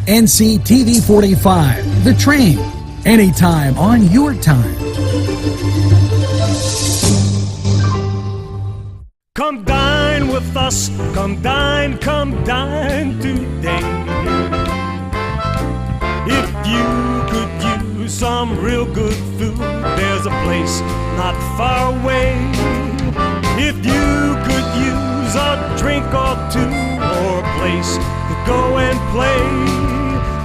NCTV45, The Train, anytime on your time. Come dine with us, come dine today. If you could use some real good food, there's a place not far away. If you could use a drink or two, or a place to go and play,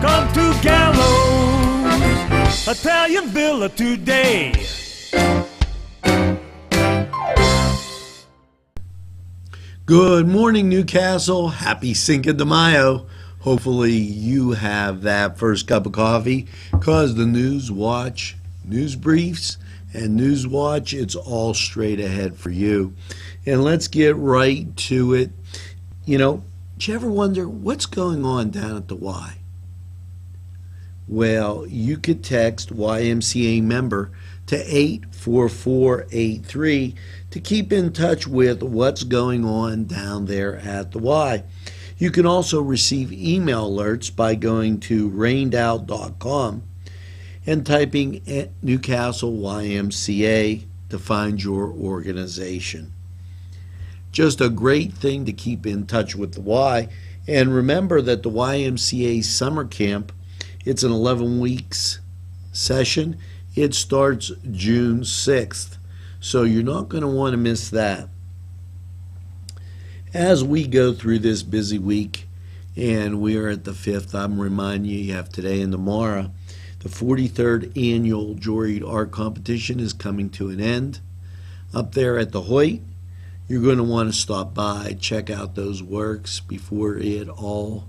come to Gallows Italian Villa today. Good morning, Newcastle. Happy Cinco de Mayo. Hopefully you have that first cup of coffee, because the NewsWatch, news briefs, and NewsWatch, it's all straight ahead for you. And let's get right to it. You know, did you ever wonder what's going on down at the Y? Well, you could text YMCA member to 84483 to keep in touch with what's going on down there at the Y. You can also receive email alerts by going to rainout.com and typing Newcastle YMCA to find your organization. Just a great thing to keep in touch with the Y. And remember that the YMCA summer camp, it's an 11 weeks session. It starts June 6th, so you're not going to want to miss that. As we go through this busy week, and we are at the 5th, I'm reminding you have today and tomorrow. The 43rd annual Joried Art Competition is coming to an end. Up there at the Hoyt, you're going to want to stop by, check out those works before it all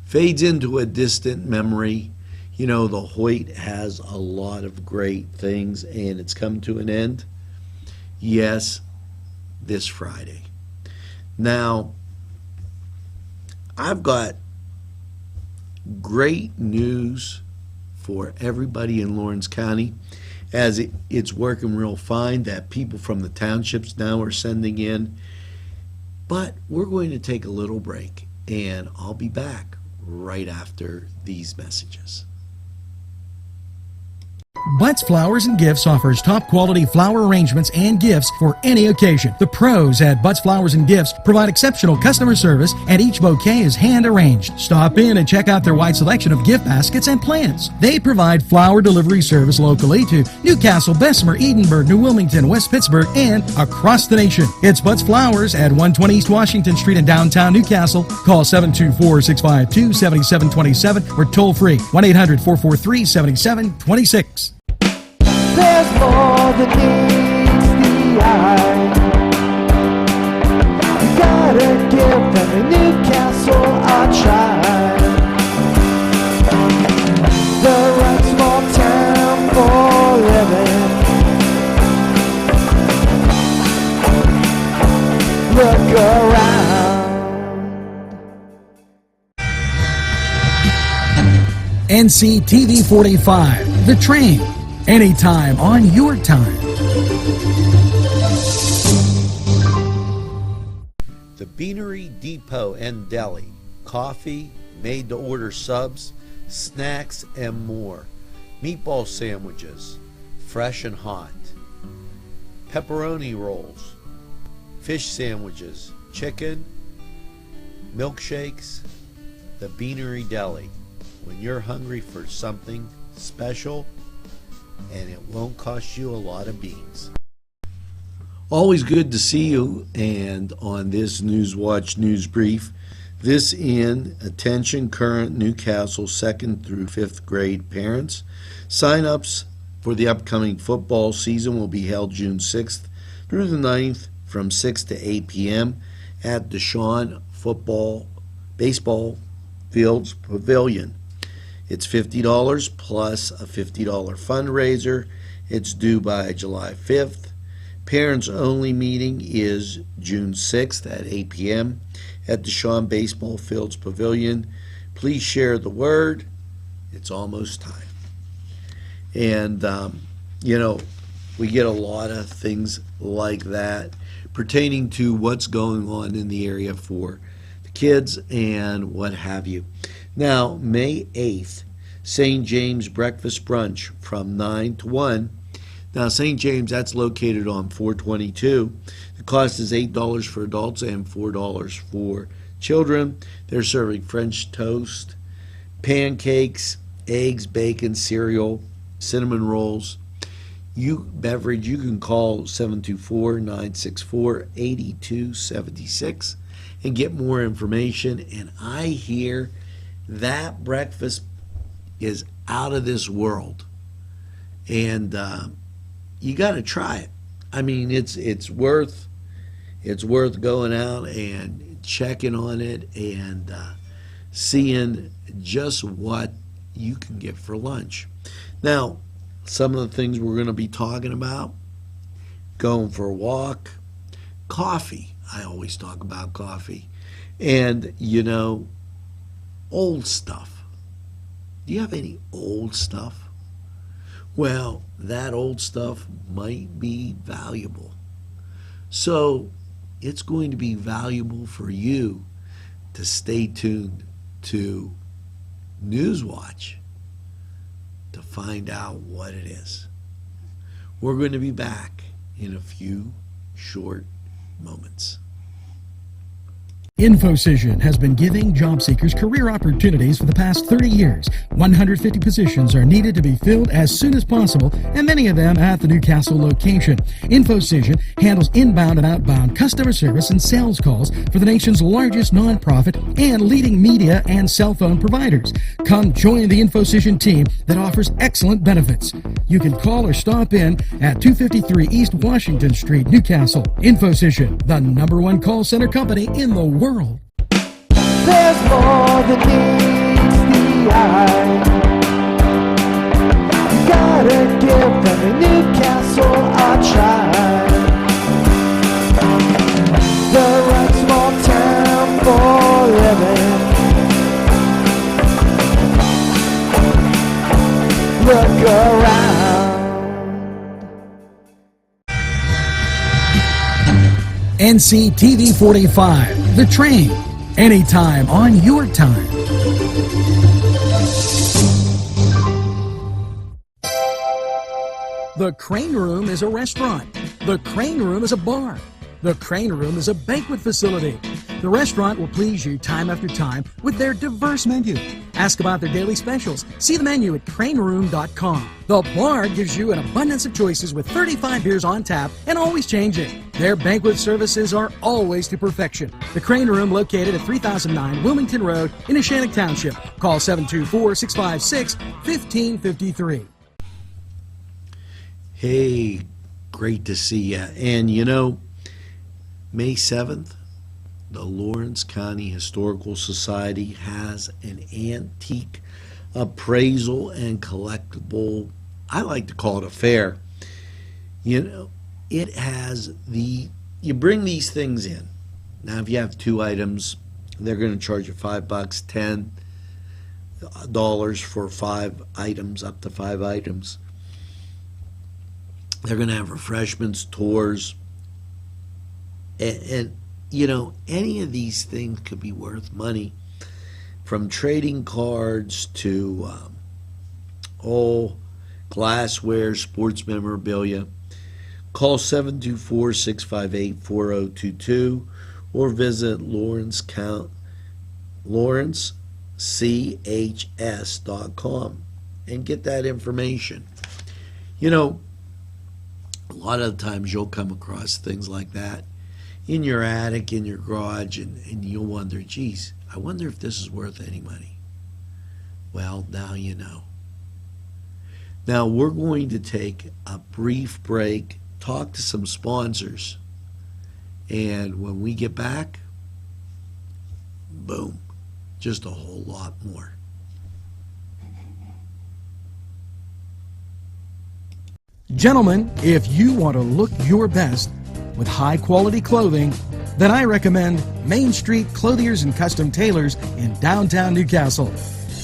fades into a distant memory. You know, the Hoyt has a lot of great things, and it's come to an end. Yes, this Friday. Now, I've got great news for everybody in Lawrence County, as it's working real fine that people from the townships now are sending in. But we're going to take a little break, and I'll be back right after these messages. Butts Flowers and Gifts offers top quality flower arrangements and gifts for any occasion. The pros at Butts Flowers and Gifts provide exceptional customer service, and each bouquet is hand arranged. Stop in and check out their wide selection of gift baskets and plants. They provide flower delivery service locally to Newcastle, Bessemer, Edinburgh, New Wilmington, West Pittsburgh, and across the nation. It's Butts Flowers at 120 East Washington Street in downtown Newcastle. Call 724-652-7727 or toll free 1-800-443-7726. There's more than meets the eye. You gotta give them a Newcastle a try. The right small town for living. Look around. NCTV45, The Train, anytime on your time. The Beanery Depot and Deli. Coffee, made-to-order subs, snacks, and more. Meatball sandwiches, fresh and hot. Pepperoni rolls, fish sandwiches, chicken, milkshakes. The Beanery Deli. When you're hungry for something special, and it won't cost you a lot of beans. Always good to see you, and on this NewsWatch News Brief, this in attention current Newcastle 2nd through 5th grade parents. Sign-ups for the upcoming football season will be held June 6th through the 9th from 6 to 8 p.m. at Deshaun Baseball Fields Pavilion. It's $50 plus a $50 fundraiser. It's due by July 5th. Parents only meeting is June 6th at 8 p.m. at Deshaun Baseball Fields Pavilion. Please share the word. It's almost time. And, you know, we get a lot of things like that pertaining to what's going on in the area for the kids and what have you. Now, May 8th, St. James Breakfast Brunch from 9 to 1. Now, St. James, that's located on 422. The cost is $8 for adults and $4 for children. They're serving French toast, pancakes, eggs, bacon, cereal, cinnamon rolls. Beverage, you can call 724-964-8276 and get more information. And I hear that breakfast is out of this world. And you got to try it. I mean, it's worth going out and checking on it and seeing just what you can get for lunch. Now, some of the things we're going to be talking about: going for a walk, coffee. I always talk about coffee. And, old stuff. Do you have any old stuff? Well, that old stuff might be valuable. So it's going to be valuable for you to stay tuned to NewsWatch to find out what it is. We're going to be back in a few short moments. InfoCision has been giving job seekers career opportunities for the past 30 years. 150 positions are needed to be filled as soon as possible, and many of them at the Newcastle location. InfoCision handles inbound and outbound customer service and sales calls for the nation's largest nonprofit and leading media and cell phone providers. Come join the InfoCision team that offers excellent benefits. You can call or stop in at 253 East Washington Street, Newcastle. InfoCision, the #1 call center company in the world. There's more than meets the eye. You gotta give them a Newcastle a try. The right small town for living. Look around. NCTV45, The Train, anytime on your time. The Crane Room is a restaurant. The Crane Room is a bar. The Crane Room is a banquet facility. The restaurant will please you time after time with their diverse menu. Ask about their daily specials. See the menu at craneroom.com. The bar gives you an abundance of choices with 35 beers on tap and always changing. Their banquet services are always to perfection. The Crane Room, located at 3009 Wilmington Road in Neshannock Township. Call 724-656-1553. Hey, great to see you. And May 7th, the Lawrence County Historical Society has an antique appraisal and collectible, I like to call it a fair. It has you bring these things in. Now, if you have 2 items, they're going to charge you $5, $10 for 5 items, up to 5 items. They're going to have refreshments, tours, and any of these things could be worth money, from trading cards to glassware, sports memorabilia. Call 724-658-4022 or visit lawrencechs.com and get that information. A lot of the times you'll come across things like that in your attic, in your garage, and you'll wonder, geez, I wonder if this is worth any money. Well, now you know. Now we're going to take a brief break, talk to some sponsors, and when we get back, boom, just a whole lot more. Gentlemen, if you want to look your best with high-quality clothing, then I recommend Main Street Clothiers and Custom Tailors in downtown Newcastle.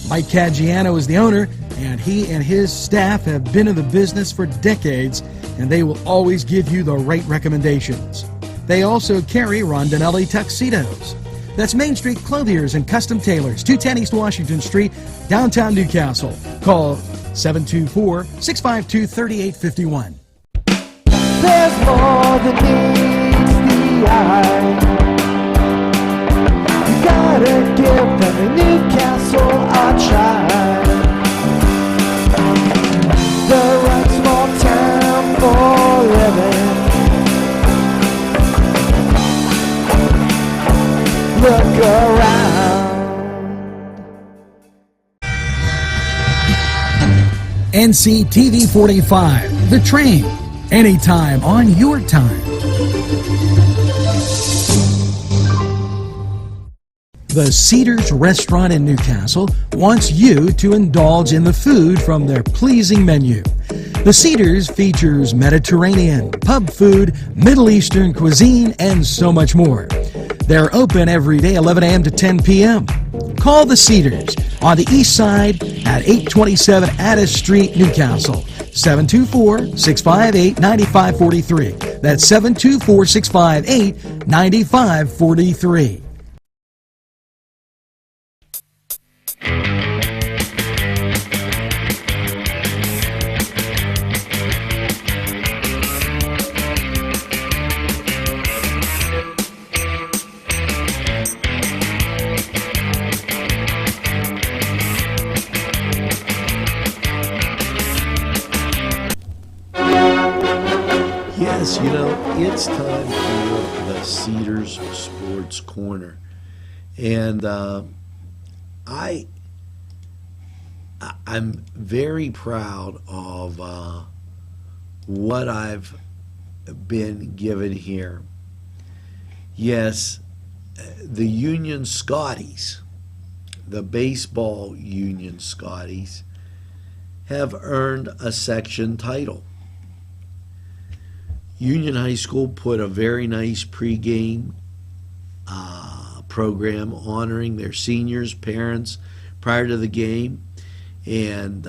Mike Caggiano is the owner, and he and his staff have been in the business for decades, and they will always give you the right recommendations. They also carry Rondinelli tuxedos. That's Main Street Clothiers and Custom Tailors, 210 East Washington Street, downtown Newcastle. Call 724-652-3851. There's more than meets the eye. You gotta give them a Newcastle a try. The right small town for living. Look around. NCTV45, The Train. Anytime on your time. The Cedars Restaurant in Newcastle wants you to indulge in the food from their pleasing menu. The Cedars features Mediterranean, pub food, Middle Eastern cuisine, and so much more. They're open every day, 11 a.m. to 10 p.m. Call the Cedars on the east side at 827 Addis Street, Newcastle. 724-658-9543. That's 724-658-9543. Yes, you know, it's time for the Cedars Sports Corner. And I'm very proud of what I've been given here. Yes, the Union Scotties, the baseball Union Scotties, have earned a section title. Union High School put a very nice pregame program honoring their seniors, parents prior to the game, and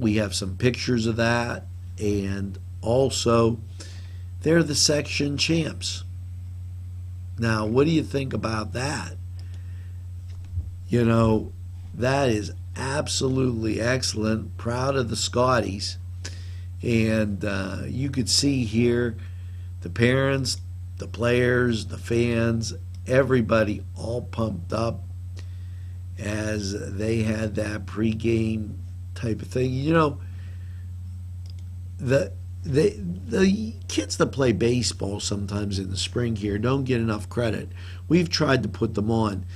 we have some pictures of that, and also they're the section champs. Now, what do you think about that? You know, that is absolutely excellent. Proud of the Scotties. And you could see here the parents, the players, the fans, everybody all pumped up as they had that pregame type of thing. You know, the kids that play baseball sometimes in the spring here don't get enough credit. We've tried to put them on.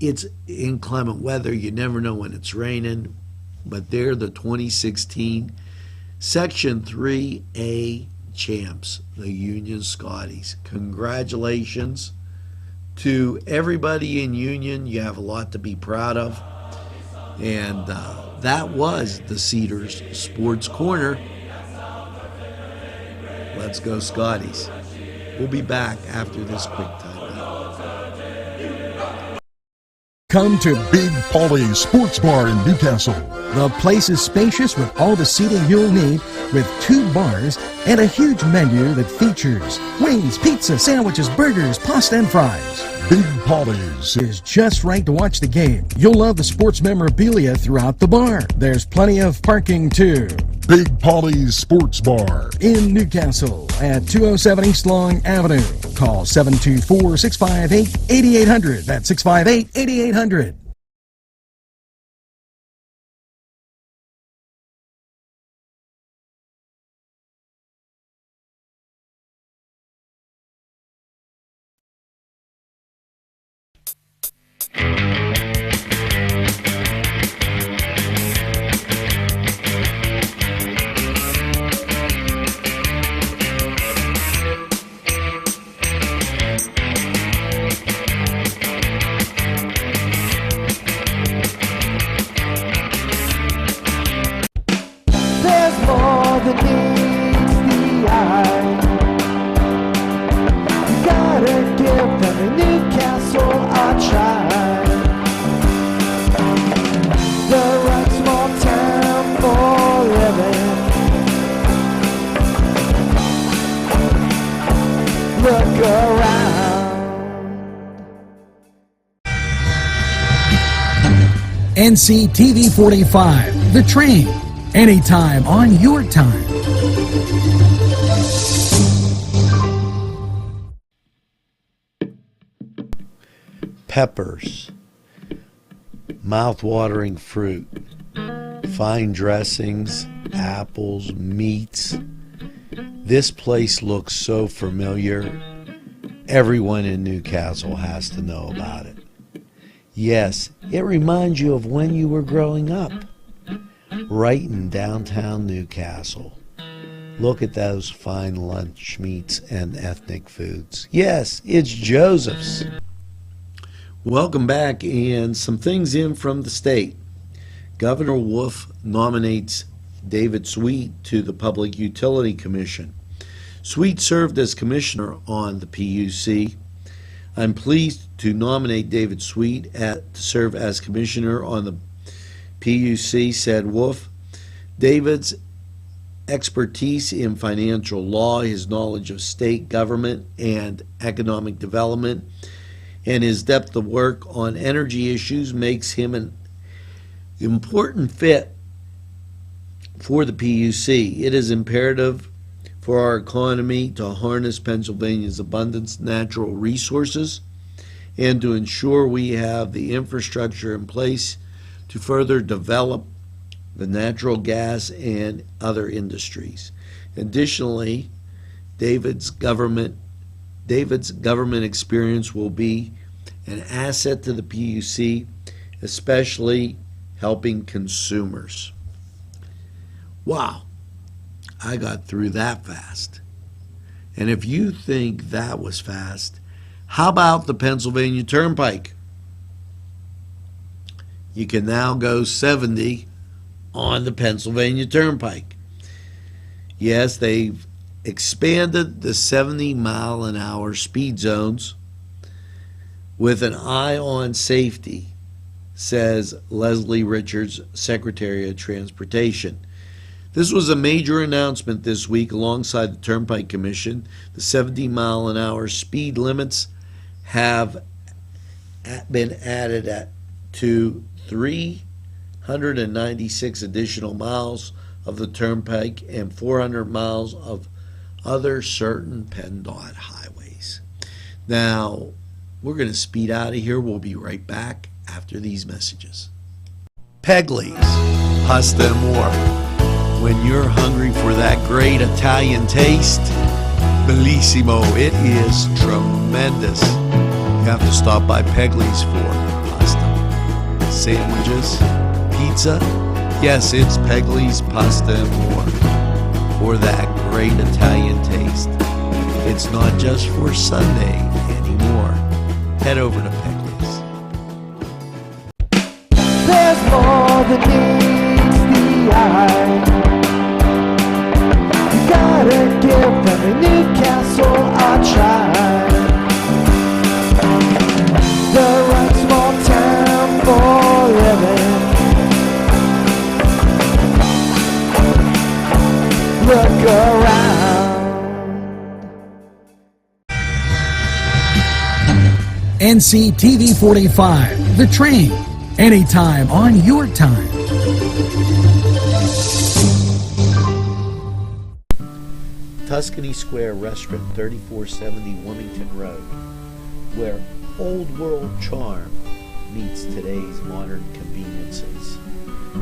It's inclement weather. You never know when it's raining. But they're the 2016 Section 3A champs, the Union Scotties. Congratulations to everybody in Union. You have a lot to be proud of. And that was the Cedars Sports Corner. Let's go Scotties. We'll be back after this quick timeout. Come to Big Polly's Sports Bar in Newcastle. The place is spacious with all the seating you'll need, with 2 bars and a huge menu that features wings, pizza, sandwiches, burgers, pasta, and fries. Big Polly's Is just right to watch the game. You'll love the sports memorabilia throughout the bar. There's plenty of parking too. Big Polly's Sports Bar In Newcastle at 207 East Long Avenue. Call 724-658-8800. That's 658-8800. NCTV45, The Train, anytime on your time. Peppers, mouth-watering fruit, fine dressings, apples, meats. This place looks so familiar. Everyone in Newcastle has to know about it. Yes, it reminds you of when you were growing up, right in downtown Newcastle. Look at those fine lunch meats and ethnic foods. Yes, it's Joseph's. Welcome back, and some things in from the state. Governor Wolf nominates David Sweet to the Public Utility Commission. Sweet served as commissioner on the PUC. I'm pleased to nominate David Sweet to serve as commissioner on the PUC, said Wolf. David's expertise in financial law, his knowledge of state government and economic development, and his depth of work on energy issues makes him an important fit for the PUC. It is imperative for our economy to harness Pennsylvania's abundant natural resources and to ensure we have the infrastructure in place to further develop the natural gas and other industries. Additionally, David's government experience will be an asset to the PUC, especially helping consumers. Wow, I got through that fast. And if you think that was fast, how about the Pennsylvania Turnpike? You can now go 70 on the Pennsylvania Turnpike. Yes, they've expanded the 70-mile-an-hour speed zones with an eye on safety, says Leslie Richards, Secretary of Transportation. This was a major announcement this week alongside the Turnpike Commission. The 70-mile-an-hour speed limits have been added to 396 additional miles of the Turnpike and 400 miles of other certain PennDOT highways. Now, we're going to speed out of here. We'll be right back after these messages. Pegley's Pasta and More. When you're hungry for that great Italian taste, bellissimo, it is tremendous. You have to stop by Pegley's for pasta, sandwiches, pizza. Yes, it's Pegley's Pasta and More for that great Italian taste. It's not just for Sunday anymore. Head over to Pegley's. There's more than meets the eye. You gotta give them a Newcastle a try. The right small town for living. Look around. NCTV45, The Train, anytime on your time. Tuscany Square Restaurant, 3470 Wilmington Road, where old world charm meets today's modern conveniences.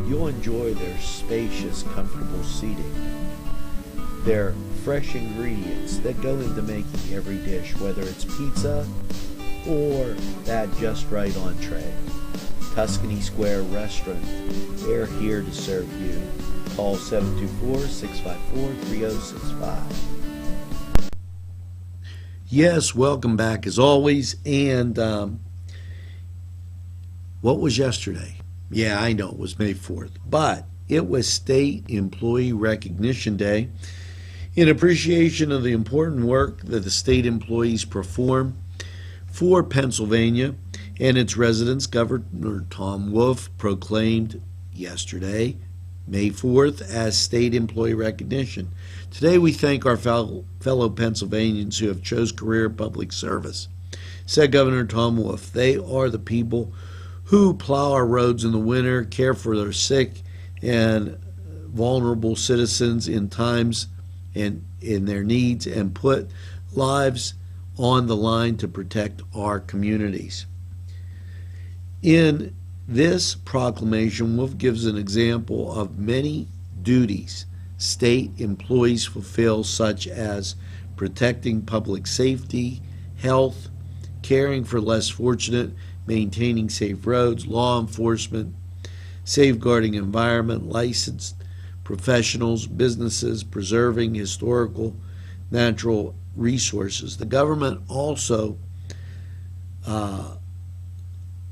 You'll enjoy their spacious, comfortable seating, their fresh ingredients that go into making every dish, whether it's pizza or that just right entree. Tuscany Square Restaurant, they're here to serve you. Call 724-654-3065. Yes, welcome back as always. And what was yesterday? Yeah, I know it was May 4th, but it was State Employee Recognition Day in appreciation of the important work that the state employees perform for Pennsylvania and its residents. Governor Tom Wolf proclaimed yesterday, May 4th, as State Employee Recognition. Today we thank our fellow Pennsylvanians who have chose career public service. Said Governor Tom Wolf, they are the people who plow our roads in the winter, care for their sick and vulnerable citizens in times and in their needs, and put lives on the line to protect our communities. In this proclamation, Wolf gives an example of many duties state employees fulfill, such as protecting public safety, health, caring for less fortunate, maintaining safe roads, law enforcement, safeguarding environment, licensed professionals, businesses, preserving historical natural resources. The government also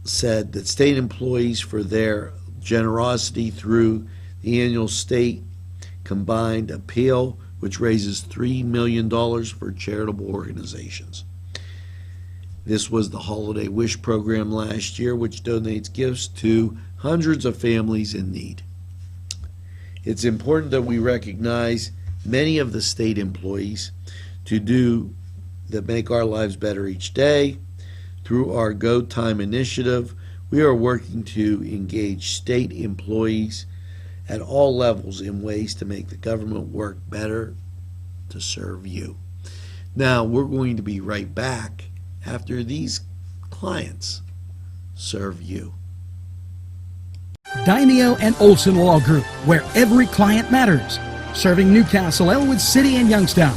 said that state employees, for their generosity through the annual state combined appeal, which raises $3 million for charitable organizations. This was the Holiday Wish program last year, which donates gifts to hundreds of families in need. It's important that we recognize many of the state employees that make our lives better each day. Through our Go Time initiative, we are working to engage state employees at all levels in ways to make the government work better to serve you. Now, we're going to be right back after these clients serve you. Daimio and Olson Law Group, where every client matters. Serving Newcastle, Elwood City, and Youngstown.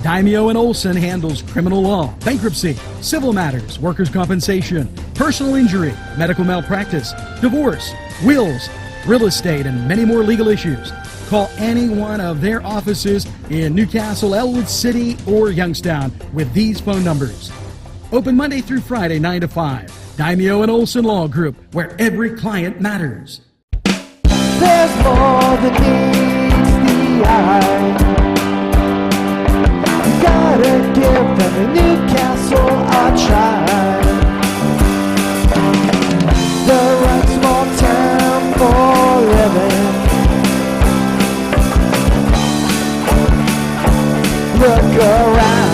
Daimio and Olson handles criminal law, bankruptcy, civil matters, workers' compensation, personal injury, medical malpractice, divorce, wills, real estate, and many more legal issues. Call any one of their offices in Newcastle, Elwood City, or Youngstown with these phone numbers. Open Monday through Friday, 9 to 5. Daimio and Olson Law Group, where every client matters. There's more than meets the eye. You gotta give them a Newcastle a try. The right small town for living. Look around.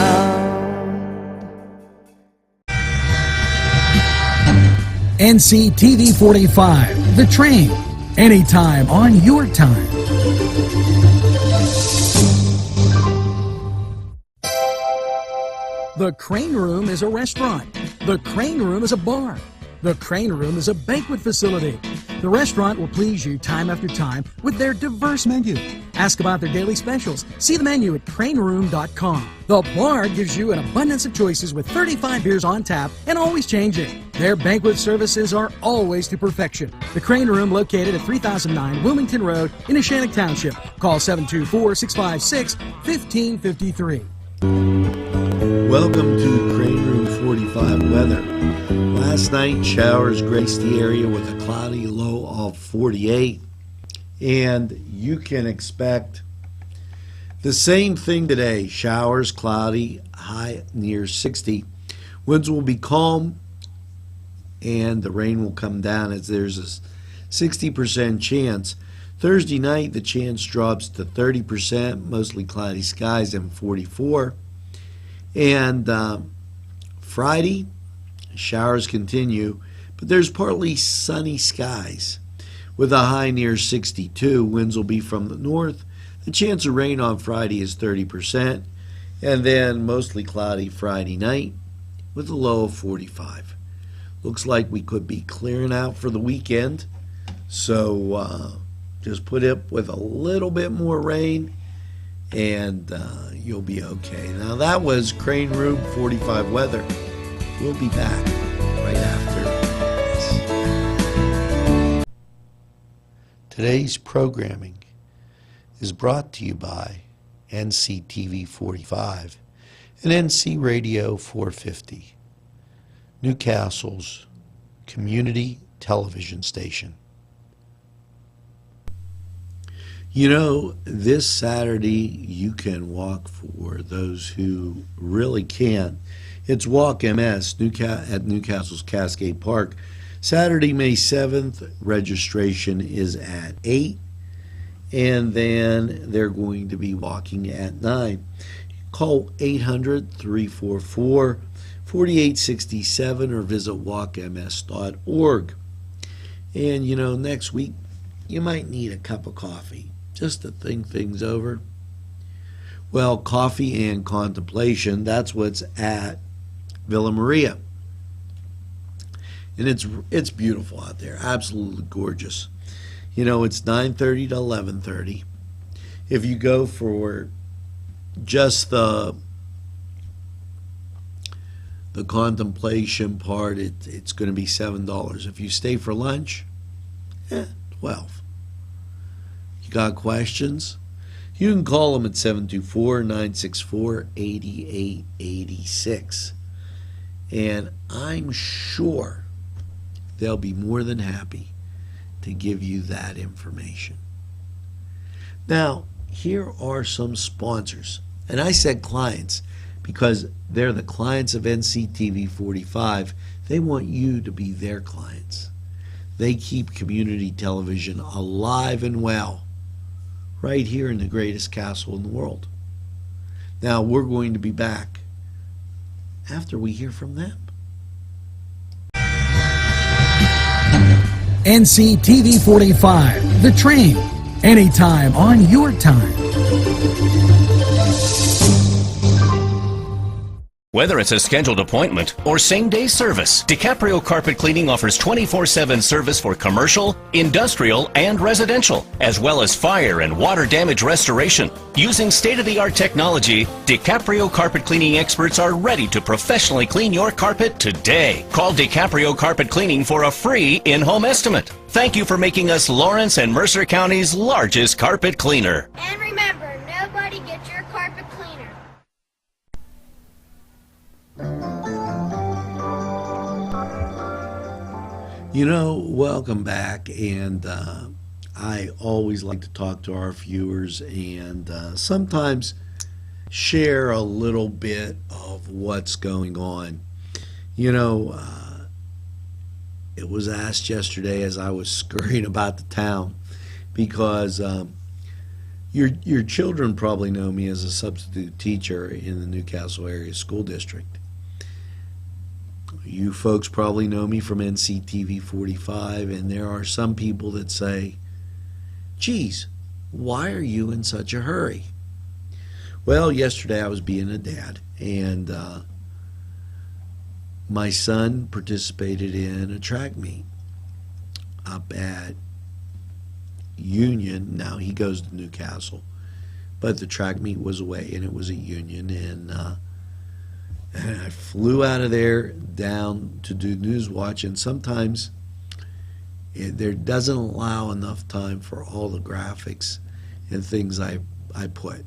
NCTV45, The Train, anytime on your time. The Crane Room is a restaurant. The Crane Room is a bar. The Crane Room is a banquet facility. The restaurant will please you time after time with their diverse menu. Ask about their daily specials. See the menu at craneroom.com. The bar gives you an abundance of choices with 35 beers on tap and always changing. Their banquet services are always to perfection. The Crane Room, located at 3009 Wilmington Road in Neshannock Township. Call 724-656-1553. Welcome to Crane Room 45 weather. Last night, showers graced the area with a cloudy low of 48. And you can expect the same thing today. Showers, cloudy, high near 60. Winds will be calm, and the rain will come down as there's a 60% chance. Thursday night, the chance drops to 30%, mostly cloudy skies, and 44. And Friday, showers continue, but there's partly sunny skies with a high near 62. Winds will be from the north. The chance of rain on Friday is 30%, and then mostly cloudy Friday night with a low of 45. Looks like we could be clearing out for the weekend, so just put up with a little bit more rain and you'll be okay. Now that was Crane Room 45 weather. We'll be back right after this. Today's programming is brought to you by NCTV45 and NC Radio 450, Newcastle's community television station. You know, this Saturday you can walk for those who really can. It's Walk MS at Newcastle's Cascade Park. Saturday, May 7th, registration is at 8, and then they're going to be walking at 9. Call 800-344-4867 or visit walkms.org. And, you know, next week, you might need a cup of coffee just to think things over. Well, coffee and contemplation, that's what's at Villa Maria. And it's beautiful out there, absolutely gorgeous. You know, it's 9:30 to 11:30. If you go for just the contemplation part, it's going to be $7. If you stay for lunch, $12. You got questions? You can call them at 724-964-8886. And I'm sure they'll be more than happy to give you that information. Now, here are some sponsors. And I said clients because they're the clients of NCTV45. They want you to be their clients. They keep community television alive and well right here in the greatest castle in the world. Now, we're going to be back after we hear from them. NCTV45, The Train, anytime on your time. Whether it's a scheduled appointment or same-day service, DiCaprio Carpet Cleaning offers 24/7 service for commercial, industrial, and residential, as well as fire and water damage restoration. Using state-of-the-art technology, DiCaprio Carpet Cleaning experts are ready to professionally clean your carpet today. Call DiCaprio Carpet Cleaning for a free in-home estimate. Thank you for making us Lawrence and Mercer County's largest carpet cleaner. And remember, nobody gets your carpet cleaner. You know, welcome back, and I always like to talk to our viewers and sometimes share a little bit of what's going on. You know, it was asked yesterday as I was scurrying about the town because your children probably know me as a substitute teacher in the Newcastle area school district. You folks probably know me from NCTV45, and there are some people that say, geez, why are you in such a hurry? Well, yesterday I was being a dad, and my son participated in a track meet up at Union. Now he goes to Newcastle, but the track meet was away, and it was at Union, and I flew out of there down to do NewsWatch, and sometimes there doesn't allow enough time for all the graphics and things I put.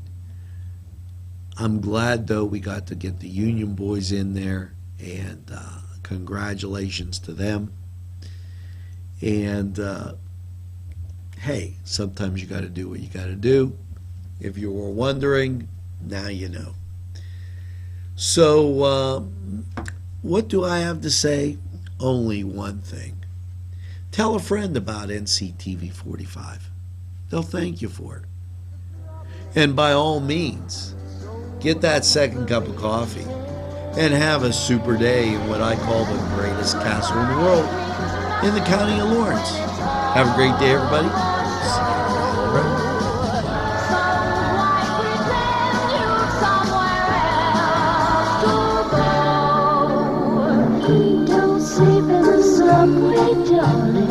I'm glad, though, we got to get the Union boys in there, and congratulations to them. And hey, sometimes you got to do what you got to do. If you were wondering, now you know. So, what do I have to say? Only one thing. Tell a friend about NCTV45. They'll thank you for it. And by all means, get that second cup of coffee and have a super day in what I call the greatest castle in the world, in the county of Lawrence. Have a great day, everybody. See you around the road. Don't sleep in the subway, darling.